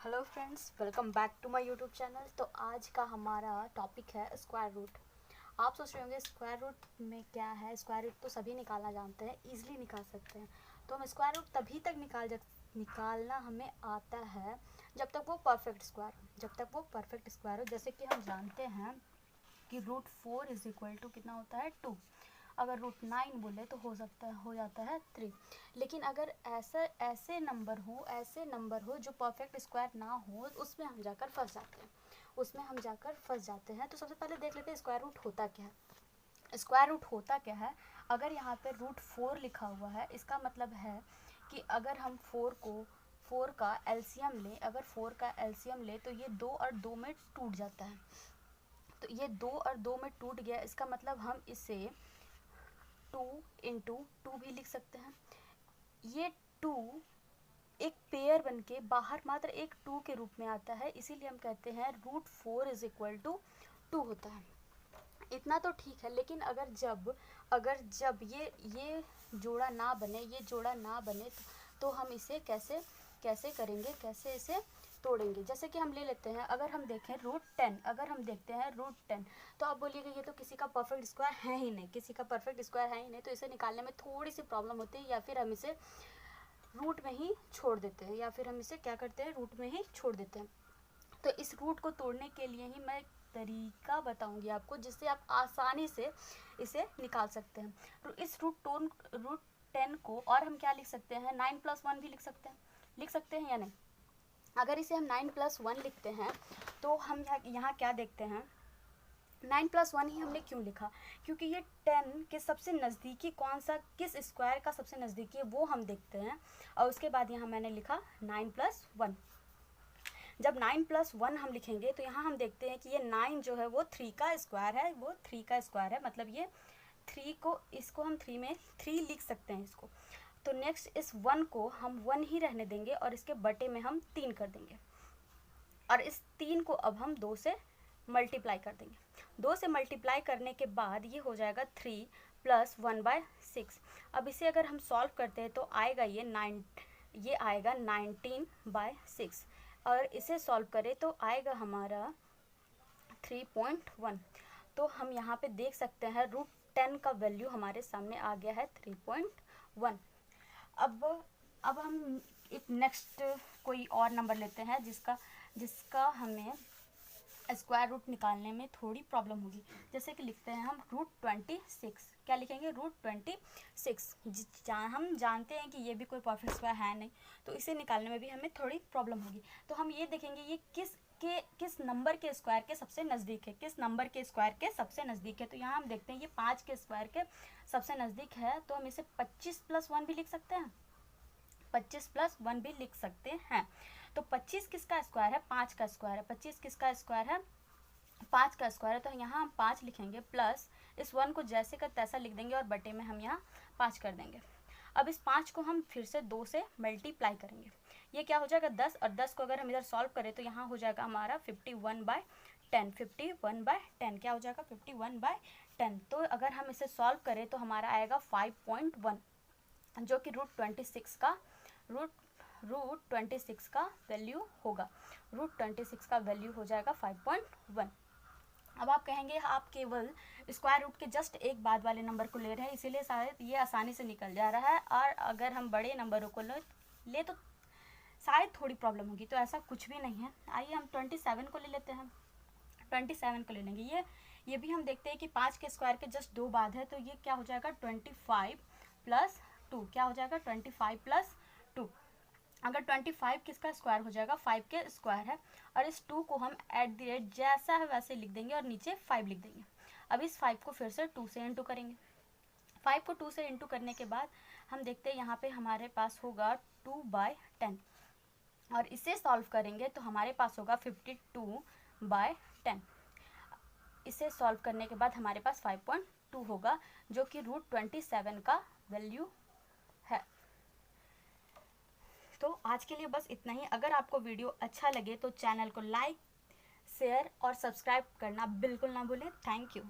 Hello friends, welcome back to my YouTube channel. तो आज का हमारा टॉपिक है स्क्वायर रूट। आप सोच रहे होंगे स्क्वायर रूट में क्या है। स्क्वायर रूट तो सभी निकालना जानते हैं, इजीली निकाल सकते हैं। तो हम स्क्वायर रूट तभी तक निकालना हमें आता है जब तक वो परफेक्ट स्क्वायर हो। जैसे कि हम जानते हैं कि रूट 4 इज इक्वल टू कितना होता है 2। अगर रूट 9 बोले तो हो जाता है 3। लेकिन अगर ऐसे नंबर हो जो परफेक्ट स्क्वायर ना हो, उसमें हम जाकर फंस जाते हैं। तो सबसे पहले देख लेते हैं स्क्वायर रूट होता क्या है। अगर यहाँ पे रूट 4 लिखा हुआ है, इसका मतलब है कि अगर हम 4 का एलसीएम ले तो ये 2 और 2 में टूट जाता है। तो ये 2 और 2 में टूट गया, इसका मतलब हम इसे 2 इंटू 2 भी लिख सकते हैं। ये 2 एक पेयर बनके बाहर मात्र एक 2 के रूप में आता है, इसीलिए हम कहते हैं रूट 4 इज इक्वल टू 2 होता है। इतना तो ठीक है, लेकिन अगर जब ये जोड़ा ना बने तो हम इसे कैसे करेंगे, कैसे इसे तोड़ेंगे। जैसे कि हम ले लेते हैं, अगर हम देखते हैं रूट 10, तो आप बोलिएगा ये तो किसी का परफेक्ट स्क्वायर है ही नहीं, तो इसे निकालने में थोड़ी सी प्रॉब्लम होती है, या फिर हम इसे रूट में ही छोड़ देते हैं, रूट में ही छोड़ देते हैं। तो इस रूट को तोड़ने के लिए ही मैं एक तरीका बताऊंगी आपको, जिससे आप आसानी से इसे निकाल सकते हैं। इस रूट 10 को और हम क्या लिख सकते हैं, 9+1 भी लिख सकते हैं या नहीं। अगर इसे हम 9+1 लिखते हैं तो हम यहाँ क्या देखते हैं, 9+1 ही हमने क्यों लिखा, क्योंकि ये 10 के सबसे नज़दीकी किस स्क्वायर का सबसे नज़दीकी है वो हम देखते हैं। और उसके बाद यहाँ मैंने लिखा 9+1। जब 9+1 हम लिखेंगे तो यहाँ हम देखते हैं कि ये 9 जो है वो 3 का स्क्वायर है, मतलब ये इसको हम 3 लिख सकते हैं इसको। तो नेक्स्ट इस 1 को हम 1 ही रहने देंगे और इसके बटे में हम 3 कर देंगे, और इस 3 को अब हम 2 से मल्टीप्लाई कर देंगे। 2 से मल्टीप्लाई करने के बाद ये हो जाएगा 3 + 1/6। अब इसे अगर हम सॉल्व करते हैं तो आएगा ये आएगा 19/6, और इसे सॉल्व करें तो आएगा हमारा 3.1। तो हम यहाँ पे देख सकते हैं रूट 10 का वैल्यू हमारे सामने आ गया है 3.1। अब हम एक नेक्स्ट कोई और नंबर लेते हैं जिसका हमें स्क्वायर रूट निकालने में थोड़ी प्रॉब्लम होगी। जैसे कि लिखते हैं हम रूट 26। क्या लिखेंगे, रूट 26। हम जानते हैं कि ये भी कोई परफेक्ट स्क्वायर है नहीं, तो इसे निकालने में भी हमें थोड़ी प्रॉब्लम होगी। तो हम ये देखेंगे ये किस नंबर के स्क्वायर के सबसे नज़दीक है, तो यहाँ हम देखते हैं ये 5 के स्क्वायर के सबसे नज़दीक है। तो हम इसे 25+1 भी लिख सकते हैं, 25+1 भी लिख सकते हैं। तो 25 किसका स्क्वायर है, 5 का स्क्वायर है। 25 किसका स्क्वायर है, 5 का स्क्वायर है। तो यहाँ हम 5 लिखेंगे, प्लस इस 1 को जैसे का तैसा लिख देंगे और बटे में हम यहाँ 5 कर देंगे। अब इस 5 को हम फिर से 2 से मल्टीप्लाई करेंगे, ये क्या हो जाएगा 10, और 10 को अगर हम इधर सॉल्व करें तो यहाँ हो जाएगा हमारा 51/10 क्या हो जाएगा 51/10। तो अगर हम इसे सॉल्व करें तो हमारा आएगा 5.1, जो कि रूट 26 का वैल्यू होगा। रूट 26 का वैल्यू हो जाएगा 5.1। अब आप कहेंगे आप केवल स्क्वायर रूट के जस्ट एक बाद वाले नंबर को ले रहे हैं, इसीलिए शायद ये आसानी से निकल जा रहा है, और अगर हम बड़े नंबरों को ले तो शायद थोड़ी प्रॉब्लम होगी। तो ऐसा कुछ भी नहीं है। आइए हम 27 को ले लेते हैं। 27 को ले लेंगे। ये भी हम देखते हैं कि 5 के स्क्वायर के जस्ट 2 बाद है, तो ये क्या हो जाएगा 25+2। क्या हो जाएगा 25+2। अगर 25 किसका स्क्वायर हो जाएगा, 5 के स्क्वायर है, और इस 2 को हम @ जैसा है वैसे लिख देंगे और नीचे 5 लिख देंगे। अब इस 5 को फिर से 2 से इंटू करेंगे। 5 को 2 से इंटू करने के बाद हम देखते हैं यहाँ पे हमारे पास होगा 2/10, और इसे सॉल्व करेंगे तो हमारे पास होगा 52/10। इसे सॉल्व करने के बाद हमारे पास 5.2 होगा, जो कि रूट 27 का वैल्यू है। तो आज के लिए बस इतना ही। अगर आपको वीडियो अच्छा लगे तो चैनल को लाइक, शेयर और सब्सक्राइब करना बिल्कुल ना भूलें। Thank you.